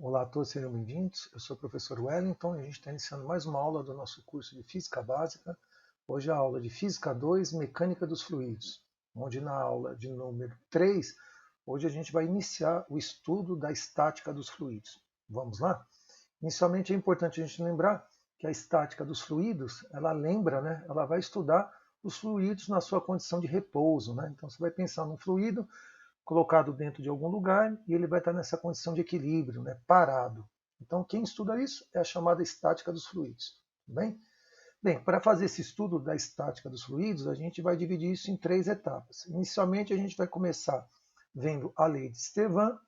Olá a todos, sejam bem-vindos. Eu sou o professor Wellington e a gente está iniciando mais uma aula do nosso curso de Física Básica. Hoje é a aula de Física 2, Mecânica dos Fluidos, onde na aula de número 3, hoje a gente vai iniciar o estudo da estática dos fluidos. Vamos lá? Inicialmente é importante a gente lembrar que a estática dos fluidos, ela lembra, né? Ela vai estudar os fluidos na sua condição de repouso, né? Então você vai pensar num fluido colocado dentro de algum lugar e ele vai estar nessa condição de equilíbrio, né, parado. Então, quem estuda isso é a chamada estática dos fluidos. Tudo bem? Bem, para fazer esse estudo da estática dos fluidos, a gente vai dividir isso em três etapas. Inicialmente, a gente vai começar vendo a lei de Estevan,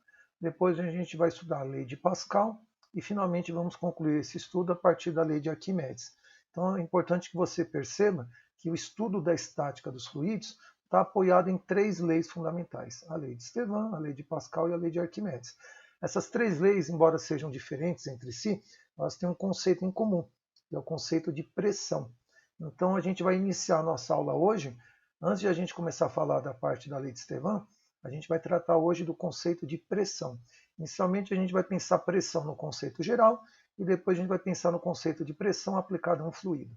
depois a gente vai estudar a lei de Pascal e, finalmente, vamos concluir esse estudo a partir da lei de Arquimedes. Então, é importante que você perceba que o estudo da estática dos fluidos está apoiado em três leis fundamentais: a lei de Estevan, a lei de Pascal e a lei de Arquimedes. Essas três leis, embora sejam diferentes entre si, elas têm um conceito em comum, que é o conceito de pressão. Então, a gente vai iniciar a nossa aula hoje. Antes de a gente começar a falar da parte da lei de Estevan, a gente vai tratar hoje do conceito de pressão. Inicialmente, a gente vai pensar pressão no conceito geral e depois a gente vai pensar no conceito de pressão aplicada a um fluido.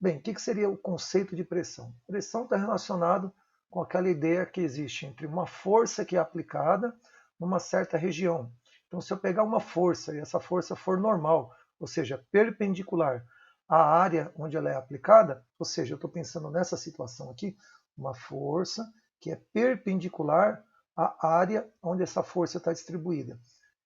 Bem, o que seria o conceito de pressão? Pressão está relacionado com aquela ideia que existe entre uma força que é aplicada numa certa região. Então, se eu pegar uma força e essa força for normal, ou seja, perpendicular à área onde ela é aplicada, ou seja, eu estou pensando nessa situação aqui, uma força que é perpendicular à área onde essa força está distribuída.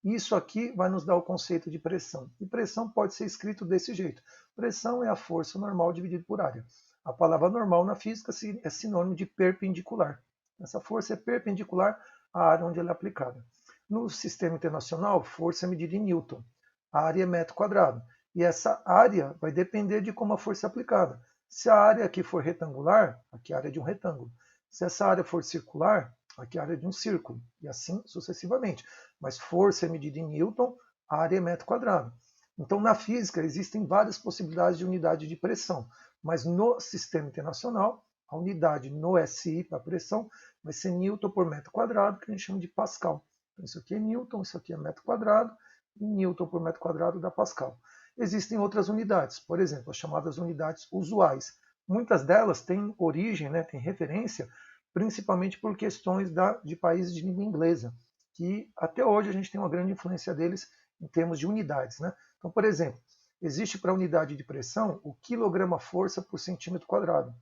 Isso aqui vai nos dar o conceito de pressão. E pressão pode ser escrito desse jeito. Pressão é a força normal dividida por área. A palavra normal na física é sinônimo de perpendicular. Essa força é perpendicular à área onde ela é aplicada. No sistema internacional, força é medida em Newton. A área é metro quadrado. E essa área vai depender de como a força é aplicada. Se a área aqui for retangular, aqui é a área de um retângulo. Se essa área for circular, aqui é a área de um círculo. E assim sucessivamente. Mas força é medida em Newton, área é metro quadrado. Então, na física, existem várias possibilidades de unidade de pressão, mas no sistema internacional, a unidade no SI para pressão vai ser Newton por metro quadrado, que a gente chama de Pascal. Então, isso aqui é Newton, isso aqui é metro quadrado, e Newton por metro quadrado dá Pascal. Existem outras unidades, por exemplo, as chamadas unidades usuais. Muitas delas têm origem, né, têm referência, principalmente por questões de países de língua inglesa, que até hoje a gente tem uma grande influência deles em termos de unidades. Né? Então, por exemplo, existe para a unidade de pressão o quilograma-força por centímetro quadrado,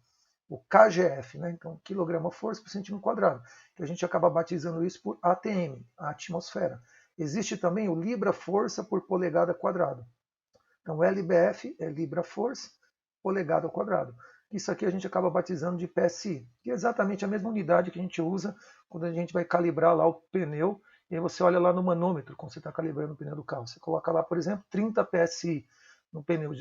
o KGF, né? Então, quilograma-força por centímetro quadrado, que a gente acaba batizando isso por ATM, a atmosfera. Existe também o libra-força por polegada quadrado. Então, LBF é libra-força, polegada ao quadrado. Isso aqui a gente acaba batizando de PSI, que é exatamente a mesma unidade que a gente usa quando a gente vai calibrar lá o pneu. E aí você olha lá no manômetro, quando você está calibrando o pneu do carro. Você coloca lá, por exemplo, 30 PSI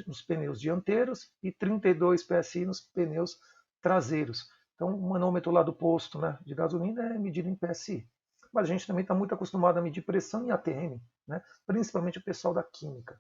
nos pneus dianteiros e 32 PSI nos pneus traseiros. Então, o manômetro lá do posto, né, de gasolina é medido em PSI. Mas a gente também está muito acostumado a medir pressão em ATM, né, principalmente o pessoal da química.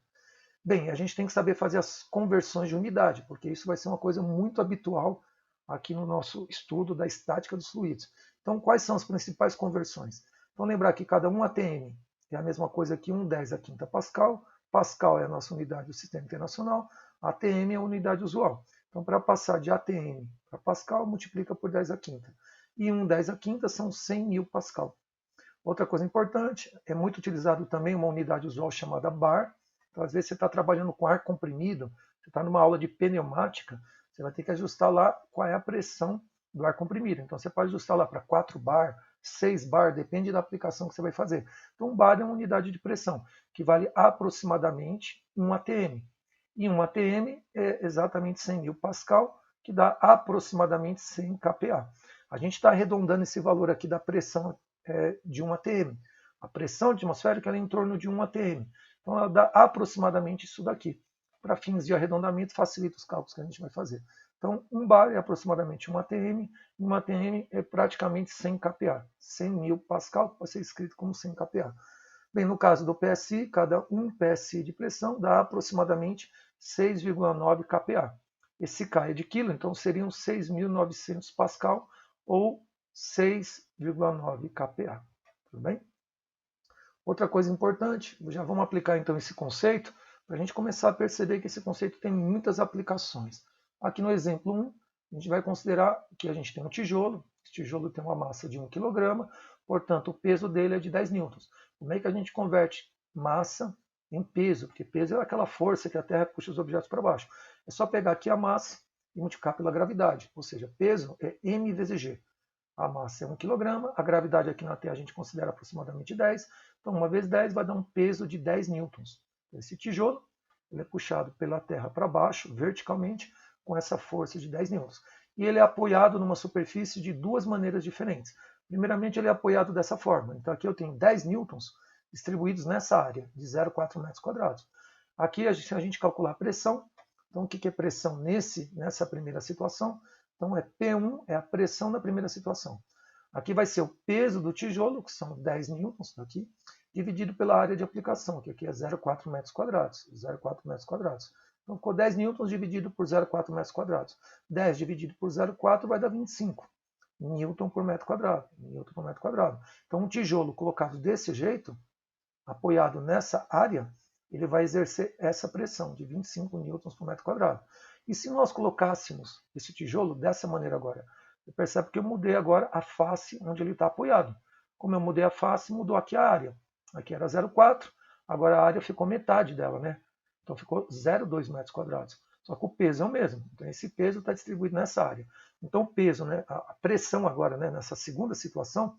Bem, a gente tem que saber fazer as conversões de unidade, porque isso vai ser uma coisa muito habitual aqui no nosso estudo da estática dos fluidos. Então, quais são as principais conversões? Então, lembrar que cada um ATM é a mesma coisa que 1/10 a quinta Pascal. Pascal é a nossa unidade do sistema internacional, ATM é a unidade usual. Então, para passar de ATM para Pascal, multiplica por 10 a quinta. E 1/10 a quinta são 100.000 Pascal. Outra coisa importante, é muito utilizado também uma unidade usual chamada bar. Então, às vezes, você está trabalhando com ar comprimido, você está numa aula de pneumática, você vai ter que ajustar lá qual é a pressão do ar comprimido. Então, você pode ajustar lá para 4 bar, 6 bar, depende da aplicação que você vai fazer. Então, um bar é uma unidade de pressão, que vale aproximadamente 1 atm. E 1 atm é exatamente 100.000 Pascal, que dá aproximadamente 100 kPa. A gente está arredondando esse valor aqui da pressão de 1 atm. A pressão atmosférica é em torno de 1 atm. Então, ela dá aproximadamente isso daqui. Para fins de arredondamento, facilita os cálculos que a gente vai fazer. Então, 1 bar é aproximadamente 1 atm, 1 atm é praticamente 100 kPa. 100.000 Pascal pode ser escrito como 100 kPa. Bem, no caso do PSI, cada 1 PSI de pressão dá aproximadamente 6,9 kPa. Esse K é de quilo, então seriam 6.900 Pascal ou 6,9 kPa. Tudo bem? Outra coisa importante, já vamos aplicar então esse conceito, para a gente começar a perceber que esse conceito tem muitas aplicações. Aqui no exemplo 1, a gente vai considerar que a gente tem um tijolo, esse tijolo tem uma massa de 1 kg, portanto o peso dele é de 10 newtons. Como é que a gente converte massa em peso? Porque peso é aquela força que a Terra puxa os objetos para baixo. É só pegar aqui a massa e multiplicar pela gravidade, ou seja, peso é m vezes g. A massa é 1 kg, a gravidade aqui na Terra a gente considera aproximadamente 10, então 1 vezes 10 vai dar um peso de 10 newtons. Esse tijolo ele é puxado pela Terra para baixo, verticalmente, com essa força de 10 newtons. E ele é apoiado numa superfície de duas maneiras diferentes. Primeiramente, ele é apoiado dessa forma. Então aqui eu tenho 10 newtons distribuídos nessa área, de 0,4 metros quadrados. Aqui a gente calcular a pressão. Então o que é pressão nessa primeira situação? Então, P1 é a pressão na primeira situação. Aqui vai ser o peso do tijolo, que são 10 newtons aqui, dividido pela área de aplicação, que aqui é 0,4 metros quadrados. 0,4 metros quadrados. Então, ficou 10 newtons dividido por 0,4 metros quadrados. 10 dividido por 0,4 vai dar 25 newton por metro quadrado. Newton por metro quadrado. Então, um tijolo colocado desse jeito, apoiado nessa área, ele vai exercer essa pressão de 25 newtons por metro quadrado. E se nós colocássemos esse tijolo dessa maneira agora? Você percebe que eu mudei agora a face onde ele está apoiado. Como eu mudei a face, mudou aqui a área. Aqui era 0,4, agora a área ficou metade dela, né? Então ficou 0,2 metros quadrados. Só que o peso é o mesmo. Então esse peso está distribuído nessa área. Então o peso, né, a pressão agora, né, nessa segunda situação,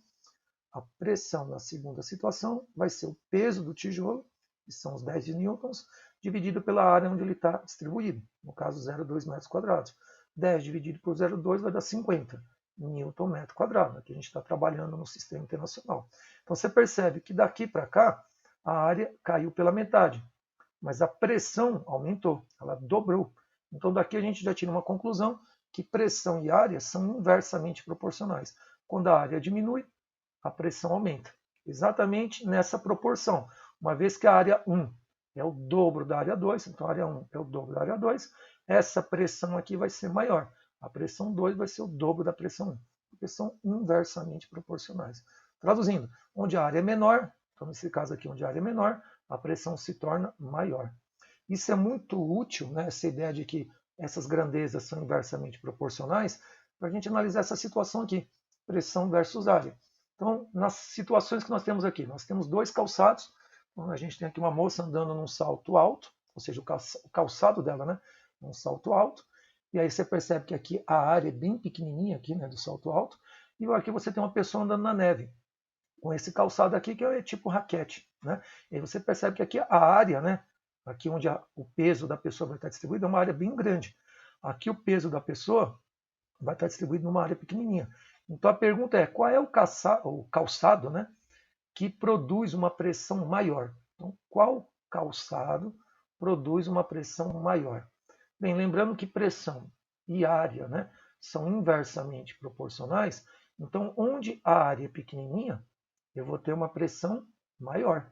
a pressão na segunda situação vai ser o peso do tijolo, que são os 10 newtons, dividido pela área onde ele está distribuído, no caso 0,2 metros quadrados. 10 dividido por 0,2 vai dar 50 newton metro quadrado. Aqui a gente está trabalhando no sistema internacional. Então você percebe que daqui para cá a área caiu pela metade, mas a pressão aumentou, ela dobrou. Então daqui a gente já tira uma conclusão que pressão e área são inversamente proporcionais. Quando a área diminui, a pressão aumenta. Exatamente nessa proporção. Uma vez que a área 1 é o dobro da área 2, então a área 1 é o dobro da área 2, essa pressão aqui vai ser maior. A pressão 2 vai ser o dobro da pressão 1, porque são inversamente proporcionais. Traduzindo, onde a área é menor, então nesse caso aqui, onde a área é menor, a pressão se torna maior. Isso é muito útil, né, essa ideia de que essas grandezas são inversamente proporcionais, para a gente analisar essa situação aqui, pressão versus área. Então, nas situações que nós temos aqui, nós temos dois calçados. Então, a gente tem aqui uma moça andando num salto alto, ou seja, o calçado dela, né? Um salto alto. E aí você percebe que aqui a área é bem pequenininha aqui, né, do salto alto. E aqui você tem uma pessoa andando na neve, com esse calçado aqui que é tipo raquete, né? E aí você percebe que aqui a área, né? Aqui onde o peso da pessoa vai estar distribuído é uma área bem grande. Aqui o peso da pessoa vai estar distribuído numa área pequenininha. Então a pergunta é, qual é o calçado, né, que produz uma pressão maior? Então, qual calçado produz uma pressão maior? Bem, lembrando que pressão e área, né, são inversamente proporcionais, então onde a área é pequenininha, eu vou ter uma pressão maior.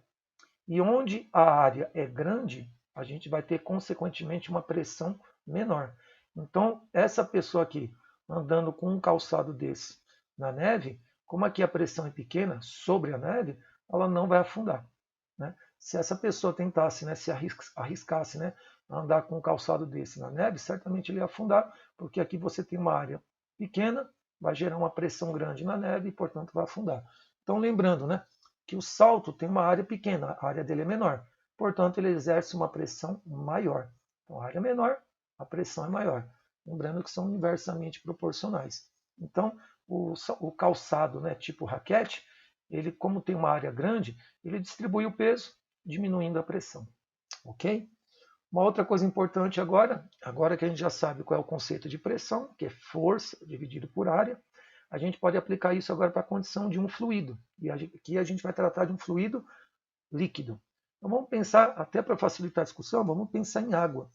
E onde a área é grande, a gente vai ter, consequentemente, uma pressão menor. Então, essa pessoa aqui, andando com um calçado desse na neve, como aqui a pressão é pequena sobre a neve, ela não vai afundar. Né? Se essa pessoa tentasse, né, se arriscasse, né, a andar com um calçado desse na neve, certamente ele ia afundar, porque aqui você tem uma área pequena, vai gerar uma pressão grande na neve e, portanto, vai afundar. Então, lembrando, né, que o salto tem uma área pequena, a área dele é menor, portanto, ele exerce uma pressão maior. Então, a área é menor, a pressão é maior. Lembrando que são inversamente proporcionais. Então, o calçado, né, tipo raquete, ele, como tem uma área grande, ele distribui o peso, diminuindo a pressão. Ok? Uma outra coisa importante agora que a gente já sabe qual é o conceito de pressão, que é força dividido por área, a gente pode aplicar isso agora para a condição de um fluido. E aqui a gente vai tratar de um fluido líquido. Então vamos pensar, até para facilitar a discussão, vamos pensar em água.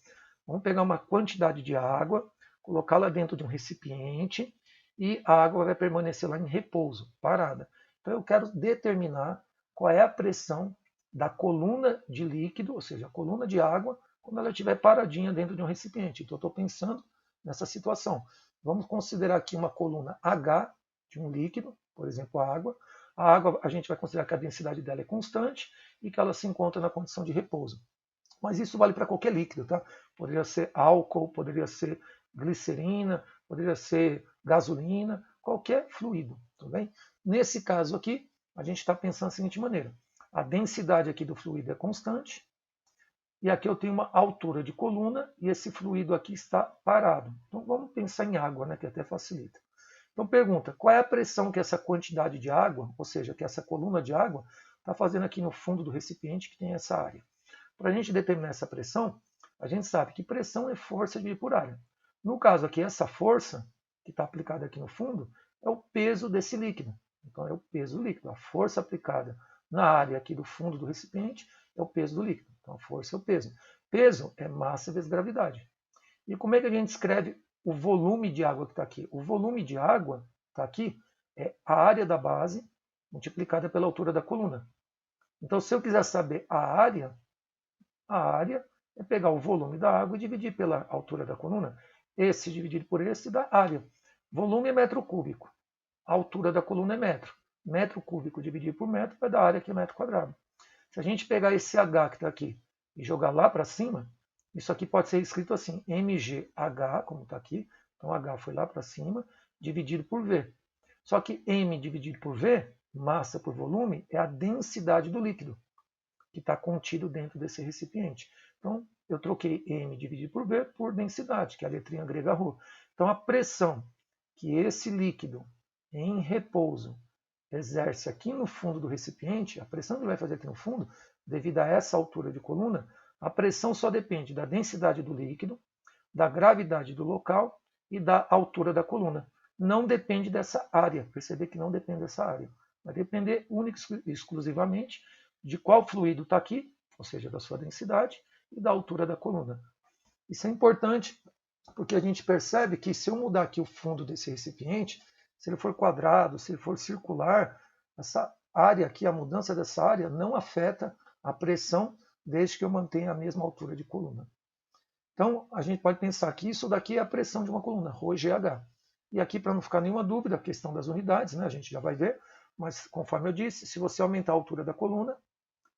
Vamos pegar uma quantidade de água, colocá-la dentro de um recipiente e a água vai permanecer lá em repouso, parada. Então eu quero determinar qual é a pressão da coluna de líquido, ou seja, a coluna de água, quando ela estiver paradinha dentro de um recipiente. Então eu estou pensando nessa situação. Vamos considerar aqui uma coluna H de um líquido, por exemplo, a água. A água, a gente vai considerar que a densidade dela é constante e que ela se encontra na condição de repouso. Mas isso vale para qualquer líquido, tá? Poderia ser álcool, poderia ser glicerina, poderia ser gasolina, qualquer fluido, tudo bem? Nesse caso aqui, a gente está pensando da seguinte maneira: a densidade aqui do fluido é constante, e aqui eu tenho uma altura de coluna, e esse fluido aqui está parado. Então vamos pensar em água, né, que até facilita. Então pergunta, qual é a pressão que essa quantidade de água, ou seja, que essa coluna de água, está fazendo aqui no fundo do recipiente que tem essa área? Para a gente determinar essa pressão, a gente sabe que pressão é força dividido por área. No caso aqui, essa força que está aplicada aqui no fundo é o peso desse líquido. Então é o peso do líquido. A força aplicada na área aqui do fundo do recipiente é o peso do líquido. Então a força é o peso. Peso é massa vezes gravidade. E como é que a gente escreve o volume de água que está aqui? O volume de água está aqui é a área da base multiplicada pela altura da coluna. Então, se eu quiser saber a área é pegar o volume da água e dividir pela altura da coluna. Esse dividido por esse dá área. Volume é metro cúbico. A altura da coluna é metro. Metro cúbico dividido por metro vai dar área, que é metro quadrado. Se a gente pegar esse H que está aqui e jogar lá para cima, isso aqui pode ser escrito assim, mgh, como está aqui. Então, H foi lá para cima, dividido por V. Só que M dividido por V, massa por volume, é a densidade do líquido que está contido dentro desse recipiente. Então, eu troquei M dividido por V por densidade, que é a letrinha grega ρ. Então, a pressão que esse líquido em repouso exerce aqui no fundo do recipiente, a pressão que ele vai fazer aqui no fundo, devido a essa altura de coluna, a pressão só depende da densidade do líquido, da gravidade do local e da altura da coluna. Não depende dessa área. Perceber que não depende dessa área. Vai depender única e exclusivamente de qual fluido está aqui, ou seja, da sua densidade e da altura da coluna. Isso é importante porque a gente percebe que se eu mudar aqui o fundo desse recipiente, se ele for quadrado, se ele for circular, essa área aqui, a mudança dessa área não afeta a pressão desde que eu mantenha a mesma altura de coluna. Então, a gente pode pensar que isso daqui é a pressão de uma coluna, ρGH. E aqui, para não ficar nenhuma dúvida, a questão das unidades, né, a gente já vai ver, mas conforme eu disse, se você aumentar a altura da coluna,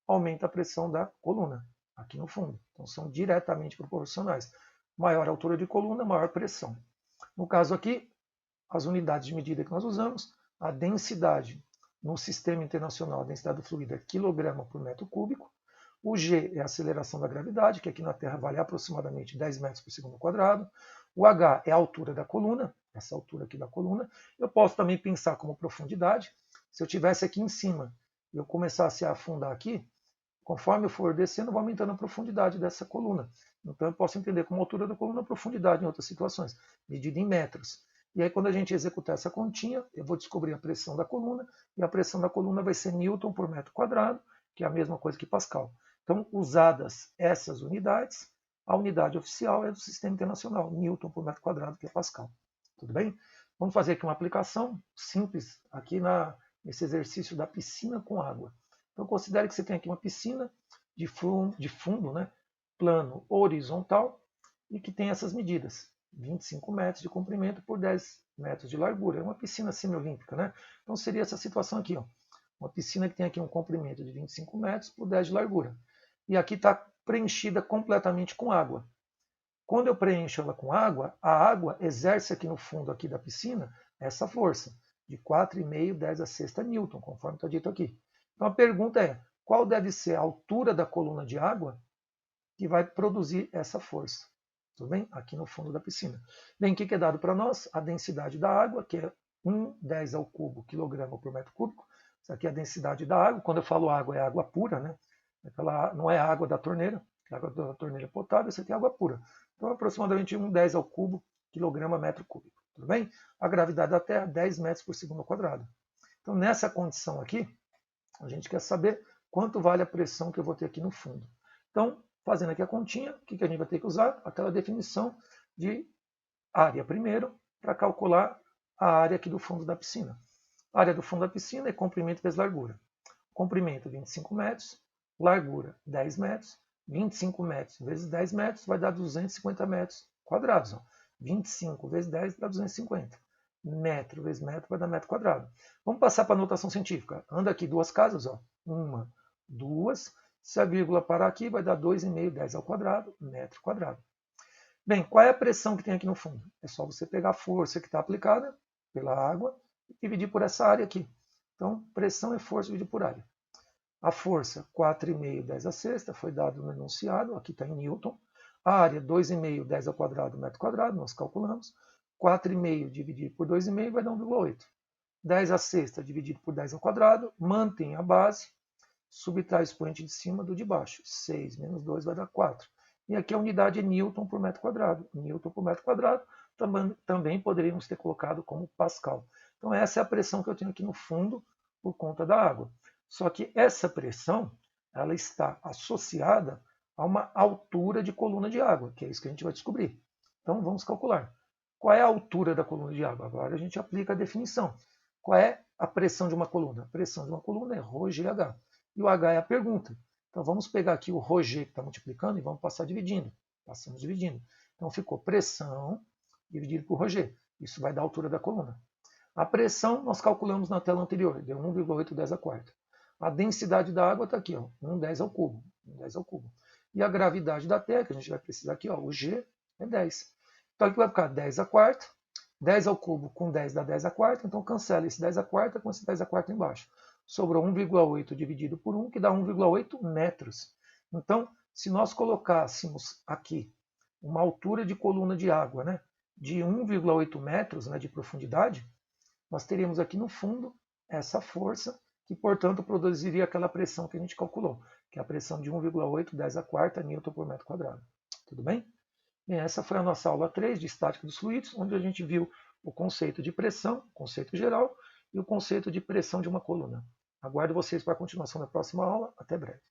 aumenta a pressão da coluna, aqui no fundo. Então, são diretamente proporcionais. Maior altura de coluna, maior pressão. No caso aqui, as unidades de medida que nós usamos, a densidade no sistema internacional, a densidade do fluido é quilograma por metro cúbico. O G é a aceleração da gravidade, que aqui na Terra vale aproximadamente 10 metros por segundo quadrado. O H é a altura da coluna, essa altura aqui da coluna. Eu posso também pensar como profundidade. Se eu tivesse aqui em cima e eu começasse a afundar aqui, conforme eu for descendo, eu vou aumentando a profundidade dessa coluna. Então eu posso entender como altura da coluna a profundidade em outras situações, medida em metros. E aí, quando a gente executar essa continha, eu vou descobrir a pressão da coluna, e a pressão da coluna vai ser Newton por metro quadrado, que é a mesma coisa que Pascal. Então, usadas essas unidades, a unidade oficial é do Sistema Internacional, Newton por metro quadrado, que é Pascal. Tudo bem? Vamos fazer aqui uma aplicação simples, aqui nesse exercício da piscina com água. Então, considere que você tem aqui uma piscina de fundo, né, plano horizontal, e que tem essas medidas. 25 metros de comprimento por 10 metros de largura. É uma piscina semiolímpica, né? Então seria essa situação aqui, ó. Uma piscina que tem aqui um comprimento de 25 metros por 10 de largura. E aqui está preenchida completamente com água. Quando eu preencho ela com água, a água exerce aqui no fundo aqui da piscina essa força, de 4,5 10 a sexta newton, conforme está dito aqui. Então a pergunta é, qual deve ser a altura da coluna de água que vai produzir essa força? Tudo bem? Aqui no fundo da piscina. Bem, o que é dado para nós? A densidade da água, que é 1/10 ao cubo quilograma por metro cúbico. Isso aqui é a densidade da água. Quando eu falo água, é água pura, né? Não é água da torneira. A água da torneira é potável, isso aqui é água pura. Então, aproximadamente 1/10 ao cubo quilograma metro cúbico. Tudo bem? A gravidade da Terra, 10 metros por segundo ao quadrado. Então, nessa condição aqui, a gente quer saber quanto vale a pressão que eu vou ter aqui no fundo. Então, fazendo aqui a continha, o que a gente vai ter que usar? Aquela definição de área primeiro, para calcular a área aqui do fundo da piscina. A área do fundo da piscina é comprimento vezes largura. Comprimento 25 metros, largura 10 metros, 25 metros vezes 10 metros vai dar 250 metros quadrados. 25 vezes 10 dá 250. metro vezes metro vai dar metro quadrado. Vamos passar para a notação científica. Anda aqui duas casas, ó. Uma, duas. Se a vírgula parar aqui, vai dar 2,5, 10 ao quadrado, metro quadrado. Bem, qual é a pressão que tem aqui no fundo? É só você pegar a força que está aplicada pela água e dividir por essa área aqui. Então, pressão é força dividido por área. A força, 4,5, 10 a sexta, foi dado no enunciado, aqui está em Newton. A área, 2,5, 10 ao quadrado, metro quadrado, nós calculamos. 4,5 dividido por 2,5 vai dar 1,8. 10 a sexta dividido por 10 ao quadrado, mantém a base, subtrai o expoente de cima do de baixo. 6 menos 2 vai dar 4. E aqui a unidade é Newton por metro quadrado. Newton por metro quadrado também poderíamos ter colocado como Pascal. Então essa é a pressão que eu tenho aqui no fundo por conta da água. Só que essa pressão ela está associada a uma altura de coluna de água, que é isso que a gente vai descobrir. Então vamos calcular. Qual é a altura da coluna de água? Agora a gente aplica a definição. Qual é a pressão de uma coluna? A pressão de uma coluna é ρgH. E o H é a pergunta. Então vamos pegar aqui o ρg que está multiplicando e vamos passar dividindo. Passamos dividindo. Então ficou pressão dividido por ρg. Isso vai dar a altura da coluna. A pressão nós calculamos na tela anterior, deu 1,810 a quarta. A densidade da água está aqui, ó, 1,10 ao cubo. 1,10 ao cubo. E a gravidade da Terra, que a gente vai precisar aqui, ó, o G é 10. Então aqui vai ficar 10 a quarta. 10 ao cubo com 10 dá 10 a quarta, então cancela esse 10 a quarta com esse 10 a quarta embaixo. Sobrou 1,8 dividido por 1, que dá 1,8 metros. Então, se nós colocássemos aqui uma altura de coluna de água, né, de 1,8 metros, né, de profundidade, nós teríamos aqui no fundo essa força que, portanto, produziria aquela pressão que a gente calculou, que é a pressão de 1,8, 10 a quarta Newton por metro quadrado. Tudo bem? E essa foi a nossa aula 3 de estática dos fluidos, onde a gente viu o conceito de pressão, conceito geral, e o conceito de pressão de uma coluna. Aguardo vocês para a continuação da próxima aula. Até breve.